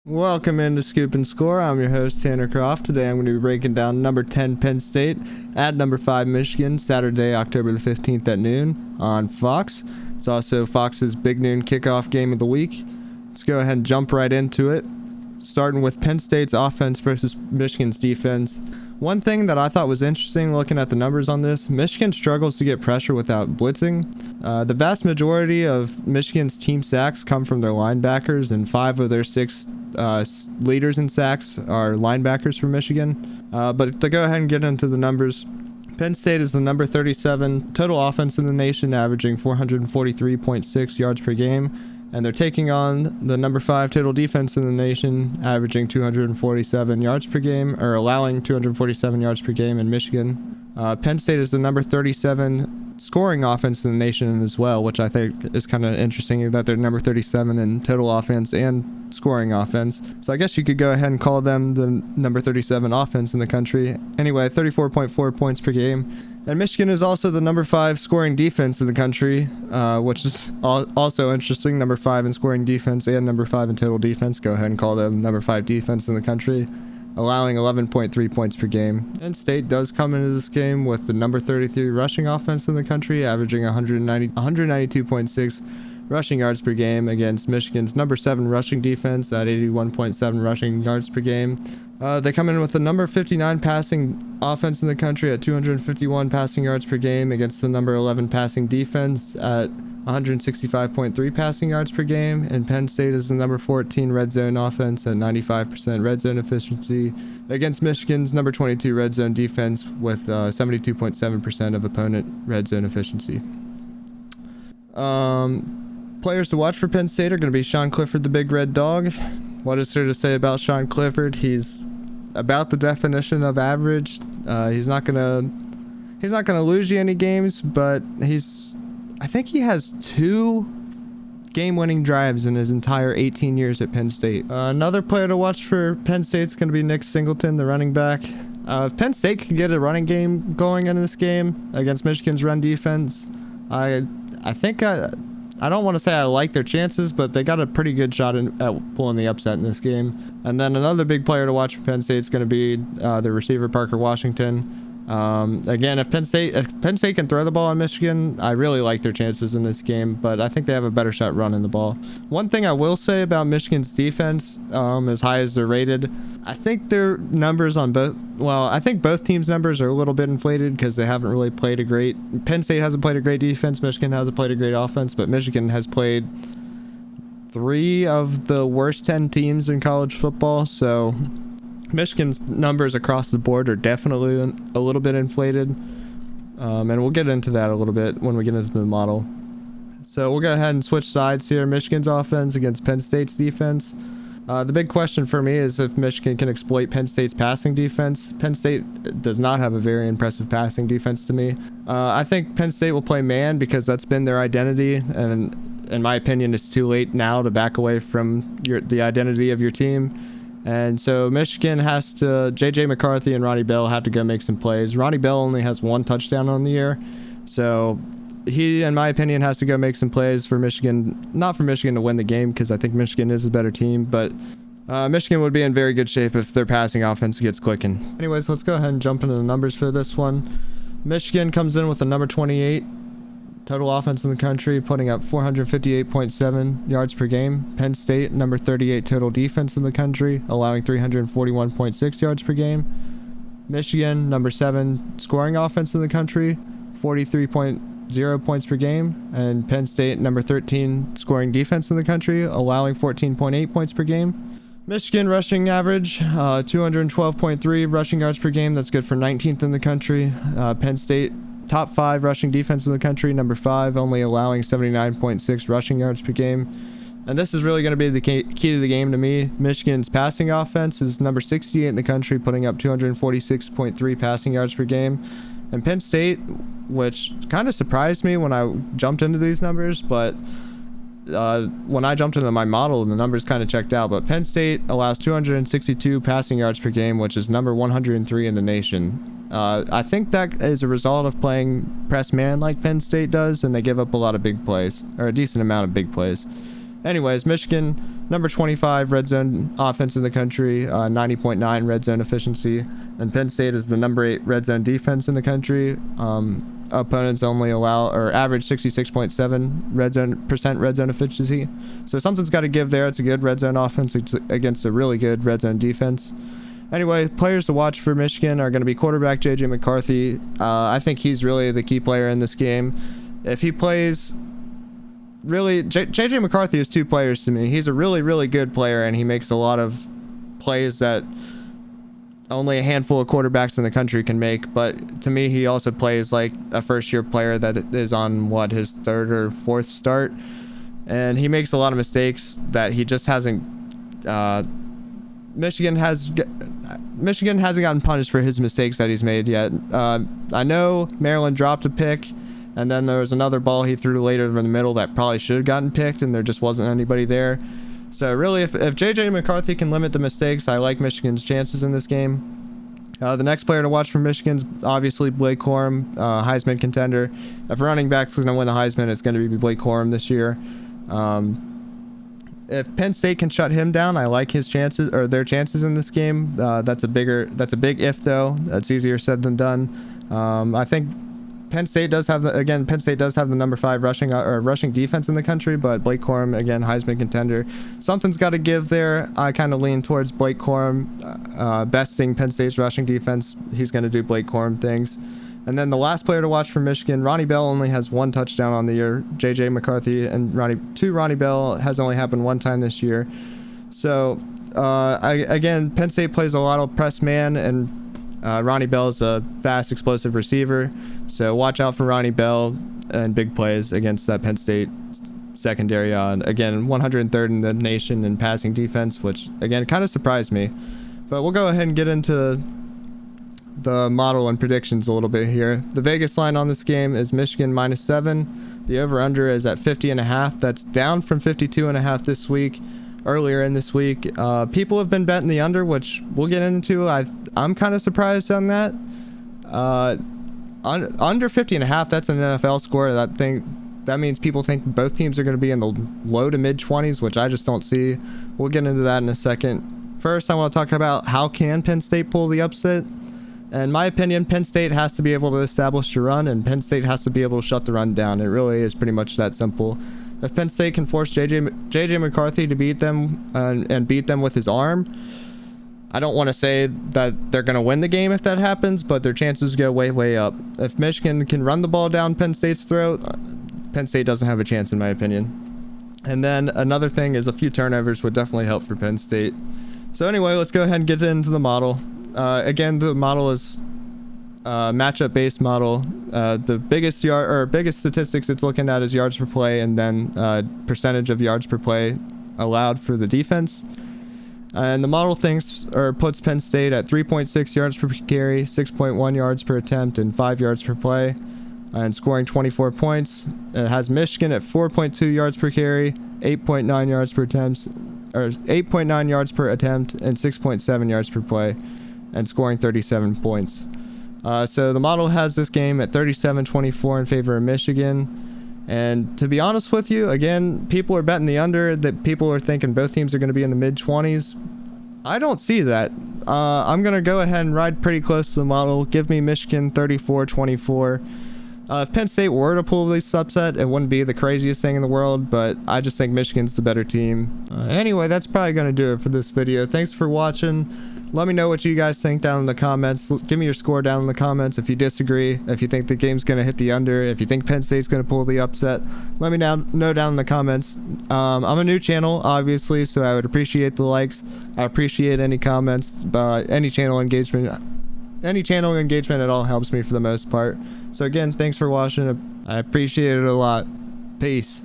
Welcome into Scoop and Score. I'm your host, Tanner Croft. Today I'm going to be breaking down number 10 Penn State at number 5 Michigan, Saturday, October the 15th at noon on Fox. It's also Fox's big noon kickoff game of the week. Let's go ahead and jump right into it, starting with Penn State's offense versus Michigan's defense. One thing that I thought was interesting looking at the numbers on this, Michigan struggles to get pressure without blitzing. The vast majority of Michigan's team sacks come from their linebackers, and 5 of their 6 leaders in sacks are linebackers for Michigan. But to go ahead and get into the numbers, Penn State is the number 37 total offense in the nation, averaging 443.6 yards per game. And they're taking on the number 5 total defense in the nation, averaging 247 yards per game, or allowing 247 yards per game in Michigan. Penn State is the number 37 scoring offense in the nation as well, which I think is kind of interesting that they're number 37 in total offense and scoring offense. So I guess you could go ahead and call them the number 37 offense in the country. Anyway, 34.4 points per game. And Michigan is also the number 5 scoring defense in the country, which is also interesting. Number 5 in scoring defense and number 5 in total defense. Go ahead and call them number 5 defense in the country, allowing 11.3 points per game. Penn State does come into this game with the number 33 rushing offense in the country, averaging 192.6 rushing yards per game against Michigan's number 7 rushing defense at 81.7 rushing yards per game. They come in with the number 59 passing offense in the country at 251 passing yards per game against the number 11 passing defense at 165.3 passing yards per game. And Penn State is the number 14 red zone offense at 95% red zone efficiency against Michigan's number 22 red zone defense with 72.7% of opponent red zone efficiency. Players to watch for Penn State are going to be Sean Clifford, the big red dog. What is there to say about Sean Clifford? He's about the definition of average. He's not gonna lose you any games, but I think he has 2 game-winning drives in his entire 18 years at Penn State. Another player to watch for Penn State's going to be Nick Singleton, the running back. If Penn State can get a running game going in this game against Michigan's run defense, I think I don't want to say I like their chances, but they got a pretty good shot at pulling the upset in this game. And then another big player to watch for Penn State is going to be the receiver Parker Washington. Again, if Penn State can throw the ball on Michigan, I really like their chances in this game, but I think they have a better shot running the ball. One thing I will say about Michigan's defense, as high as they're rated, I think their numbers on I think both teams' numbers are a little bit inflated because they haven't really played Penn State hasn't played a great defense, Michigan hasn't played a great offense, but Michigan has played 3 of the worst 10 teams in college football, so Michigan's numbers across the board are definitely a little bit inflated, and we'll get into that a little bit when we get into the model. So we'll go ahead and switch sides here. Michigan's offense against Penn State's defense. The big question for me is if Michigan can exploit Penn State's passing defense. Penn State does not have a very impressive passing defense to me. I think Penn State will play man because that's been their identity, and in my opinion, it's too late now to back away from the identity of your team. And so Michigan has to, J.J. McCarthy and Ronnie Bell have to go make some plays. Ronnie Bell only has 1 touchdown on the year, so he, in my opinion, has to go make some plays for Michigan. Not for Michigan to win the game, because I think Michigan is a better team, but Michigan would be in very good shape if their passing offense gets clicking. Anyways, let's go ahead and jump into the numbers for this one. Michigan comes in with the number 28 total offense in the country, putting up 458.7 yards per game. Penn State, number 38 total defense in the country, allowing 341.6 yards per game. Michigan, number 7 scoring offense in the country, 43.0 points per game. And Penn State, number 13 scoring defense in the country, allowing 14.8 points per game. Michigan rushing average, 212.3 rushing yards per game. That's good for 19th in the country. Penn State, top 5 rushing defense in the country, number 5, only allowing 79.6 rushing yards per game. And this is really going to be the key to the game to me. Michigan's passing offense is number 68 in the country, putting up 246.3 passing yards per game. And Penn State, which kind of surprised me when I jumped into these numbers, but when I jumped into my model, the numbers kind of checked out. But Penn State allows 262 passing yards per game, which is number 103 in the nation. I think that is a result of playing press man like Penn State does, and they give up a lot of big plays, or a decent amount of big plays. Anyways, Michigan number 25 red zone offense in the country, 90.9 red zone efficiency. And Penn State is the number 8 red zone defense in the country. Opponents only allow or average 66.7 red zone efficiency. So something's got to give there. It's a good red zone offense against a really good red zone defense. Anyway, players to watch for Michigan are going to be quarterback J.J. McCarthy. I think he's really the key player in this game. If he plays, really, J.J. McCarthy is 2 players to me. He's a really, really good player, and he makes a lot of plays that only a handful of quarterbacks in the country can make. But to me, he also plays like a first-year player that is on, his 3rd or 4th start. And he makes a lot of mistakes that he just hasn't... Michigan hasn't gotten punished for his mistakes that he's made yet. I know Maryland dropped a pick, and then there was another ball he threw later in the middle that probably should have gotten picked, and there just wasn't anybody there. So really, if J.J. McCarthy can limit the mistakes, I like Michigan's chances in this game. The next player to watch for Michigan's obviously Blake Corum, Heisman contender. If running back's going to win the Heisman, it's going to be Blake Corum this year. If Penn State can shut him down, I like his chances, or their chances in this game. That's a big if though. That's easier said than done. I think Penn State does have the number 5 rushing defense in the country, but Blake Corum, again, Heisman contender. Something's got to give there. I kind of lean towards Blake Corum besting Penn State's rushing defense. He's going to do Blake Corum things. And then the last player to watch for Michigan, Ronnie Bell only has 1 touchdown on the year. J.J. McCarthy and Ronnie Bell has only happened 1 time this year. So, again, Penn State plays a lot of press man, and Ronnie Bell is a fast, explosive receiver. So watch out for Ronnie Bell and big plays against that Penn State secondary. Again, 103rd in the nation in passing defense, which, again, kind of surprised me. But we'll go ahead and get into the model and predictions a little bit here. The Vegas line on this game is Michigan -7. The over-under is at 50.5. That's down from 52.5 this week. Earlier in this week, people have been betting the under, which we'll get into. I'm kind of surprised on that. Under 50.5, that's an NFL score. That means people think both teams are going to be in the low to mid 20s, which I just don't see. We'll get into that in a second. First, I want to talk about how can Penn State pull the upset. In my opinion, Penn State has to be able to establish a run, and Penn State has to be able to shut the run down. It really is pretty much that simple. If Penn State can force J.J. McCarthy to beat them and beat them with his arm, I don't want to say that they're going to win the game if that happens, but their chances go way, way up. If Michigan can run the ball down Penn State's throat, Penn State doesn't have a chance in my opinion. And then another thing is a few turnovers would definitely help for Penn State. So anyway, let's go ahead and get into the model. Again, the model is matchup based model. The biggest statistics it's looking at is yards per play, and then percentage of yards per play allowed for the defense. And the model puts Penn State at 3.6 yards per carry, 6.1 yards per attempt, and 5 yards per play, and scoring 24 points. It has Michigan at 4.2 yards per carry, 8.9 yards per attempt, or 8.9 yards per attempt, and 6.7 yards per play, and scoring 37 points. So the model has this game at 37-24 in favor of Michigan. And to be honest with you, again, people are betting the under, that people are thinking both teams are going to be in the mid-20s. I don't see that. I'm going to go ahead and ride pretty close to the model. Give me Michigan 34-24. If Penn State were to pull this upset, it wouldn't be the craziest thing in the world, but I just think Michigan's the better team. Anyway, that's probably going to do it for this video. Thanks for watching. Let me know what you guys think down in the comments. Give me your score down in the comments if you disagree, if you think the game's going to hit the under, if you think Penn State's going to pull the upset. Let me know down in the comments. I'm a new channel, obviously, so I would appreciate the likes. I appreciate any comments, any channel engagement. Any channel engagement at all helps me for the most part. So again, thanks for watching. I appreciate it a lot. Peace.